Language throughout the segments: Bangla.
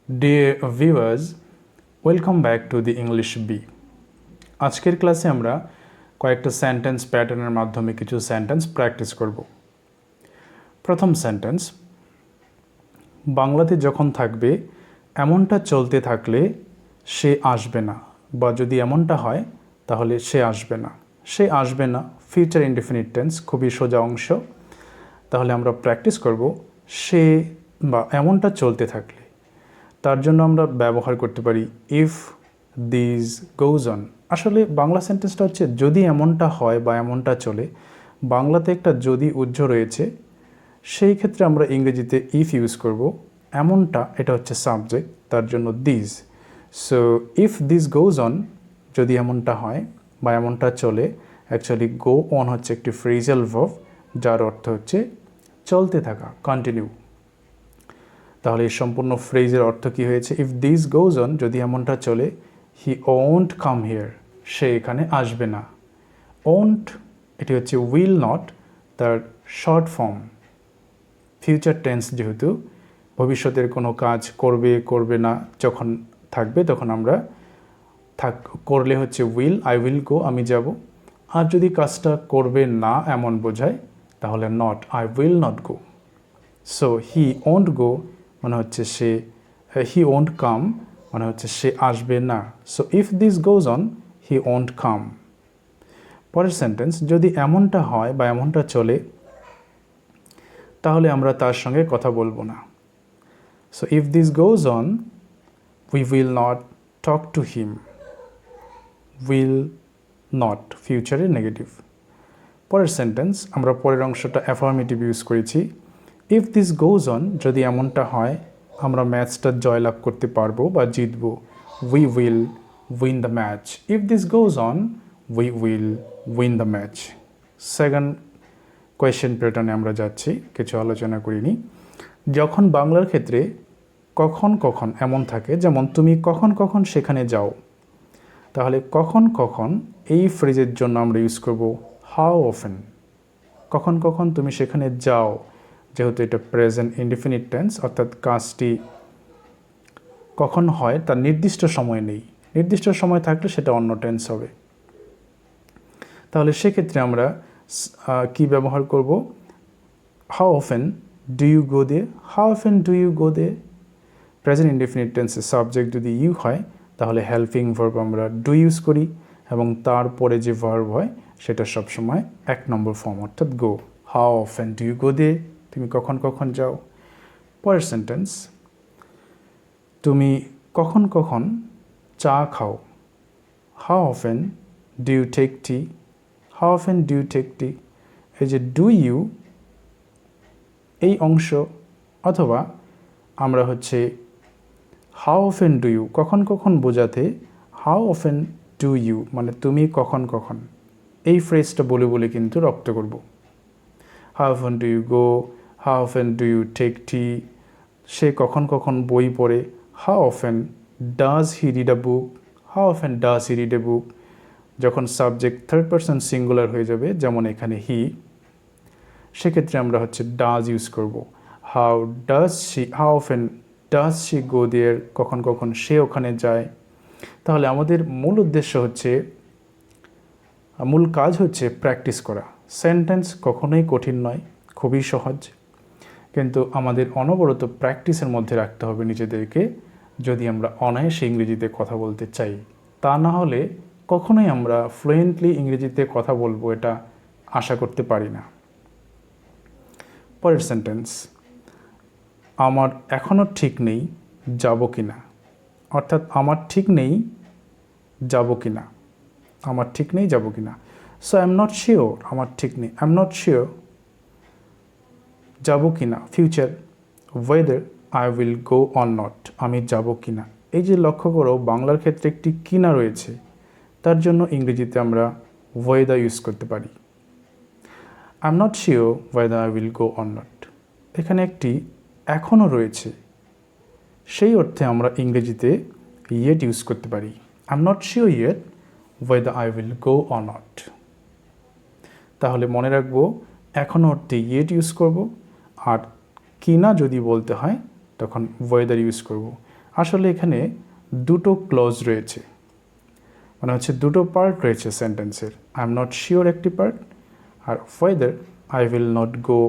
Dear viewers, welcome back to the English B. আজকের ক্লাসে আমরা কয়েকটা সেন্টেন্স প্যাটার্নের মাধ্যমে কিছু সেন্টেন্স প্র্যাকটিস করব। প্রথম সেন্টেন্স, বাংলাতে যখন থাকবে এমনটা চলতে থাকলে সে আসবে না, বা যদি এমনটা হয় তাহলে সে আসবে না। সে আসবে না ফিউচার ইনডেফিনিট টেন্স, খুবই সোজা অংশ। তাহলে আমরা প্র্যাকটিস করব সে বা এমনটা চলতে থাকলে। তার জন্য আমরা ব্যবহার করতে পারি ইফ দিস গোজ অন। আসলে বাংলা সেন্টেন্সটা হচ্ছে যদি এমনটা হয় বা এমনটা চলে। বাংলাতে একটা যদি উজ্জ্ব রয়েছে, সেই ক্ষেত্রে আমরা ইংরেজিতে ইফ ইউজ করব। এমনটা এটা হচ্ছে সাবজেক্ট, তার জন্য this. So if this goes on, যদি এমনটা হয় বা এমনটা চলে। অ্যাকচুয়ালি গো অন হচ্ছে একটি ফ্রেজাল ভার্ব, যার অর্থ হচ্ছে চলতে থাকা, কন্টিনিউ। তাহলে এই সম্পূর্ণ ফ্রেজের অর্থ কী হয়েছে? ইফ দিস গোজ অন, যদি এমনটা চলে, হি ওন্ট কাম হিয়ার, সে এখানে আসবে না। ওন্ট এটি হচ্ছে উইল নট, তার শর্ট ফর্ম। ফিউচার টেন্স যেহেতু, ভবিষ্যতের কোনো কাজ করবে করবে না যখন থাকবে, তখন আমরা করলে হচ্ছে উইল, আই উইল গো, আমি যাব। আর যদি কাজটা করবে না এমন বোঝায়, তাহলে not, I will not go. So he won't go মানে হচ্ছে সে, হি ওন্ট কাম মানে হচ্ছে সে আসবে না। So if this goes on, he won't come. পরের সেন্টেন্স, যদি এমনটা হয় বা এমনটা চলে, তাহলে আমরা তার সঙ্গে কথা বলবো না। So if this goes on, we will not talk to him. Will not ফিউচারের নেগেটিভ। পরের সেন্টেন্স, আমরা পরের অংশটা অ্যাফার্মেটিভ ইউজ করেছি। ইফ দিস গোজ অন, যদি এমনটা হয় আমরা ম্যাচটা জয়লাভ করতে পারবো বা জিতবো। We will win the match. If this goes on, we will win the match. Second question প্যাটার্নে আমরা যাচ্ছি, কিছু আলোচনা করিনি। যখন বাংলার ক্ষেত্রে কখন কখন এমন থাকে, যেমন তুমি কখন কখন সেখানে যাও, তাহলে কখন কখন এই ফ্রেজের জন্য আমরা ইউজ করব হাউ অফেন। কখন কখন তুমি সেখানে যাও, যেহেতু এটা প্রেজেন্ট ইনডিফিনিট টেন্স, অর্থাৎ কাজটি কখন হয় তার নির্দিষ্ট সময় নেই। নির্দিষ্ট সময় থাকলে সেটা অন্য টেন্স হবে। তাহলে সেক্ষেত্রে আমরা কি ব্যবহার করব? How often do you go there, how often do you go there. Present indefinite টেন্সের সাবজেক্ট যদি ইউ হয়, তাহলে হেল্পিং ভার্ব আমরা ডু ইউজ করি, এবং তারপরে যে ভার্ব হয় সেটা সবসময় এক নম্বর ফর্ম, অর্থাৎ go. How often do you go there, তুমি কখন কখন যাও। পরের সেন্টেন্স, তুমি কখন কখন চা খাও। How often do you take tea, how often do you take tea. এই যে ডু ইউ এই অংশ, অথবা আমরা হচ্ছে হাউ অফেন ডু ইউ, কখন কখন বোঝাতে হাউ অফেন ডু ইউ মানে তুমি কখন কখন, এই ফ্রেজটা বলে বলে কিন্তু রপ্ত করব। How often do you go, how often do you take tea. সে কখন কখন বই পড়ে, how often does he read a book, how often does he read a book. যখন সাবজেক্ট থার্ড পারসন সিঙ্গুলার হয়ে যাবে, যেমন এখানে হি, সেক্ষেত্রে আমরা হচ্ছে ডাজ ইউজ করব। How does she, how often does she go there, কখন কখন সে ওখানে যায়। তাহলে আমাদের মূল উদ্দেশ্য হচ্ছে, মূল কাজ হচ্ছে প্র্যাকটিস করা। সেন্টেন্স কখনোই কঠিন নয়, খুবই সহজ, কিন্তু আমাদের অনবরত প্র্যাকটিসের মধ্যে রাখতে হবে নিজেদেরকে, যদি আমরা অনায়াসে ইংরেজিতে কথা বলতে চাই। তা না হলে কখনোই আমরা ফ্লুয়েন্টলি ইংরেজিতে কথা বলবো এটা আশা করতে পারি না। পরের সেন্টেন্স, আমার এখনও ঠিক নেই যাব কি না। অর্থাৎ আমার ঠিক নেই যাব কি না, আমার ঠিক নেই যাব কি না। So I am not sure, আমার ঠিক নেই, আই এম নট শিওর যাব কি না, future, weather I will go or not, আমি যাব কি না। এই যে লক্ষ্য করো, বাংলার ক্ষেত্রে একটি কিনা রয়েছে, তার জন্য ইংরেজিতে আমরা ওয়েদার ইউজ করতে পারি। I am not sure weather I will go or not. এখানে একটি এখনও রয়েছে, সেই অর্থে আমরা ইংরেজিতে ইয়েট ইউজ করতে পারি। I am not sure yet weather I will go or not. তাহলে মনে রাখবো, এখনও অর্থে ইয়েট ইউজ করব, আর কিনা যদি বলতে হয় তখন ওয়েদার ইউজ করব। আসলে এখানে দুটো ক্লজ রয়েছে, মানে হচ্ছে দুটো পার্ট রয়েছে সেন্টেন্সের। আই এম নট শিওর একটি পার্ট, আর whether I will not go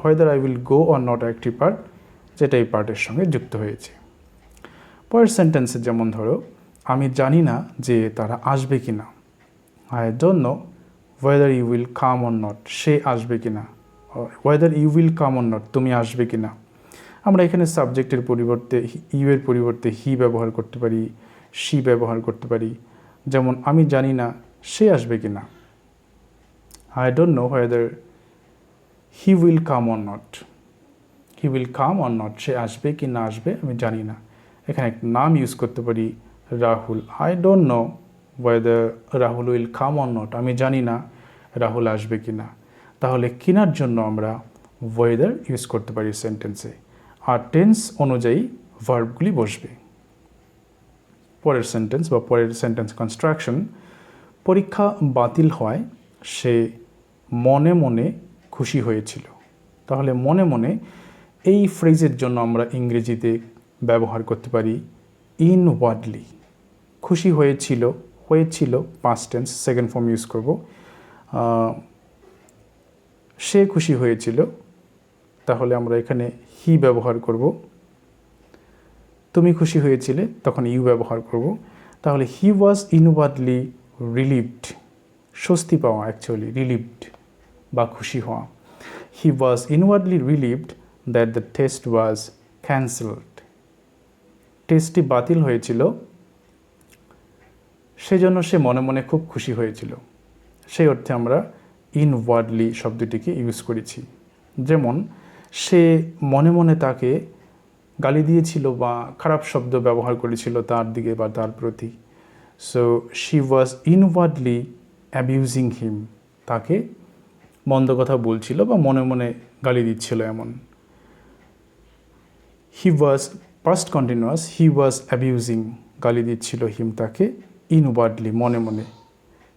whether I will go or not একটি পার্ট, যেটা এই পার্টের সঙ্গে যুক্ত হয়েছে। পরের সেন্টেন্সে যেমন ধরো, আমি জানি না যে তারা আসবে কি না। I don't know whether you will come or not, সে আসবে কি না। Whether you will come or not, তুমি আসবে কি না। আমরা এখানে সাবজেক্টের পরিবর্তে ইউ এর পরিবর্তে হি ব্যবহার করতে পারি, শি ব্যবহার করতে পারি। যেমন আমি জানি না সে আসবে কি না, I don't know whether he will come or not. He will come or not, সে আসবে কি না আসবে আমি জানি না। এখানে একটা নাম ইউজ করতে পারি Rahul, I don't know whether Rahul will come or not, আমি জানি না রাহুল আসবে কি না। তাহলে কিনার জন্য আমরা ওয়েদার ইউজ করতে পারি সেন্টেন্সে, আর টেন্স অনুযায়ী ভার্বগুলি বসবে। পরের সেন্টেন্স বা পরের সেন্টেন্স কনস্ট্রাকশন, পরীক্ষা বাতিল হয় সে মনে মনে খুশি হয়েছিল। তাহলে মনে মনে এই ফ্রেজের জন্য আমরা ইংরেজিতে ব্যবহার করতে পারি ইনওয়ার্ডলি। খুশি হয়েছিল, হয়েছিল past tense, second form use করব। সে খুশি হয়েছিল, তাহলে আমরা এখানে হি ব্যবহার করব। তুমি খুশি হয়েছিলে, তখন ইউ ব্যবহার করব। তাহলে হি ওয়াজ ইনওয়ার্ডলি রিলিভড, স্বস্তি পাওয়া অ্যাকচুয়ালি, রিলিভড বা খুশি হওয়া। He was inwardly relieved that the test was cancelled. টেস্টটি বাতিল হয়েছিল, সেজন্য সে মনে মনে খুব খুশি হয়েছিল। সেই অর্থে আমরা ইনওয়ার্ডলি শব্দটিকে ইউজ করেছি। যেমন সে মনে মনে তাকে গালি দিয়েছিল বা খারাপ শব্দ ব্যবহার করেছিল তার দিকে বা তার প্রতি। সো শি ওয়াজ ইনওয়ার্ডলি অ্যাবিউজিং হিম, তাকে মন্দ কথা বলছিল বা মনে মনে গালি দিচ্ছিল এমন। হি ওয়াজ পাস্ট কন্টিনিউয়াস, হি ওয়াজ অ্যাবিউজিং, গালি দিচ্ছিল হিম তাকে ইনওয়ার্ডলি মনে মনে।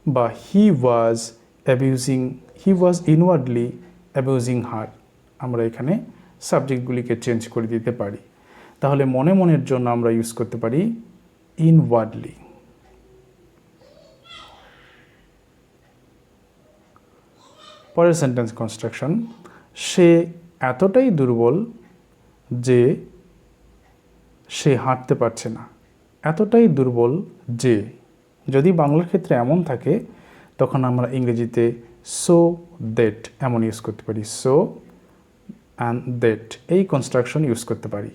বা হি ওয়াজ অ্যাবিউজিং, হি ওয়াজ ইনওয়ার্ডলি অ্যাবিউজিং হার, আমরা এখানে সাবজেক্টগুলিকে চেঞ্জ করে দিতে পারি। তাহলে মনে মনের জন্য আমরা ইউজ করতে পারি ইনওয়ার্ডলি। পরের সেন্টেন্স কনস্ট্রাকশন, সে এতটাই দুর্বল যে সে হাঁটতে পারছে না। এতটাই দুর্বল যে, যদি বাংলার ক্ষেত্রে এমন থাকে তখন আমরা ইংরেজিতে সো দ্যাট এমন ইউজ করতে পারি। সো অ্যান্ড দ্যাট এই কনস্ট্রাকশন ইউজ করতে পারি।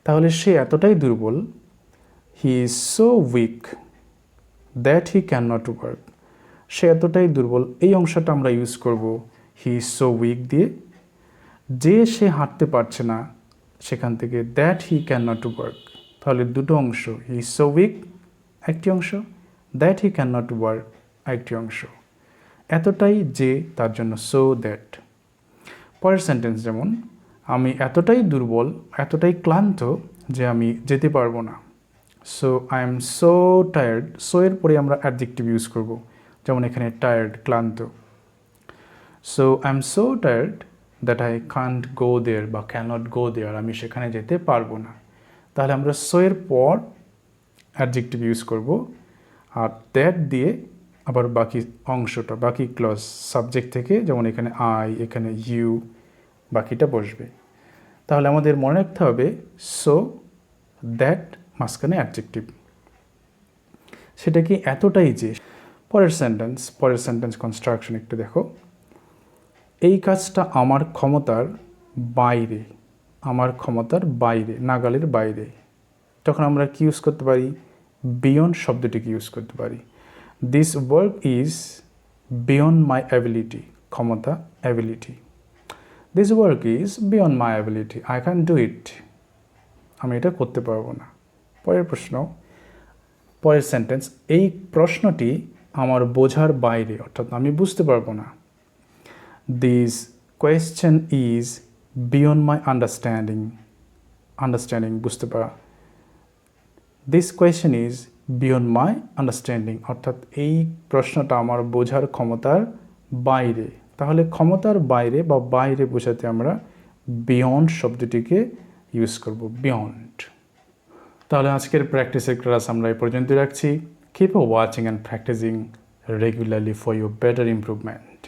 তাহলে সে এতটাই দুর্বল, he is so weak that he can not work. সে এতটাই দুর্বল, এই অংশটা আমরা ইউজ করব হি ইজ সো উইক দিয়ে। যে সে হাঁটতে পারছে না, সেখান থেকে that he can not work. তাহলে দুটো অংশ, হি ইজ সো উইক একটি অংশ, that he can not work আরেকটি অংশ। এতটাই যে, তার জন্য সো দ্যাট। পরের সেন্টেন্স যেমন, আমি এতটাই দুর্বল, এতটাই ক্লান্ত যে আমি যেতে পারবো না। So I am so tired, so এর পরে আমরা অ্যাডজেক্টিভ ইউজ করব, যেমন এখানে টায়ার্ড, ক্লান্ত। So I am so tired that I can't go there বা ক্যানট গো দেয়ার, আমি সেখানে যেতে পারবো না। তাহলে আমরা সো এর পর অ্যাডজেক্টিভ ইউজ করব, আর দ্যাট দিয়ে আবার বাকি অংশটা, বাকি ক্লজ সাবজেক্ট থেকে, যেমন এখানে আই, এখানে ইউ, বাকিটা বসবে। তাহলে আমাদের মনে রাখতে হবে সো দ্যাট মাঝখানে অ্যাডজেক্টিভ। সেটা কি এতটাই যে। পরের সেন্টেন্স কনস্ট্রাকশন একটু দেখো, এই কাজটা আমার ক্ষমতার বাইরে, আমার ক্ষমতার বাইরে, নাগালের বাইরে। তখন আমরা কি ইউজ করতে পারি, বিয়ন্ড শব্দটিকে ইউজ করতে পারি। This work is beyond my ability, ক্ষমতা ability. This work is beyond my ability, I can do it, আমি এটা করতে পারবো না। পরের সেন্টেন্স, এই প্রশ্নটি আমার বোঝার বাইরে, অর্থাৎ আমি বুঝতে পারবো না। This question is beyond my understanding, understanding বুঝতে পারা। This question is beyond my understanding, অর্থাৎ এই প্রশ্নটা আমার বোঝার ক্ষমতার বাইরে। তাহলে ক্ষমতার বাইরে বা বাইরে বোঝাতে আমরা বিয়ন্ড শব্দটিকে ইউজ করব, বিয়ন্ড। তাহলে আজকের প্র্যাকটিসের ক্লাস আমরা এই পর্যন্ত রাখছি। Keep watching and practising regularly for your better improvement.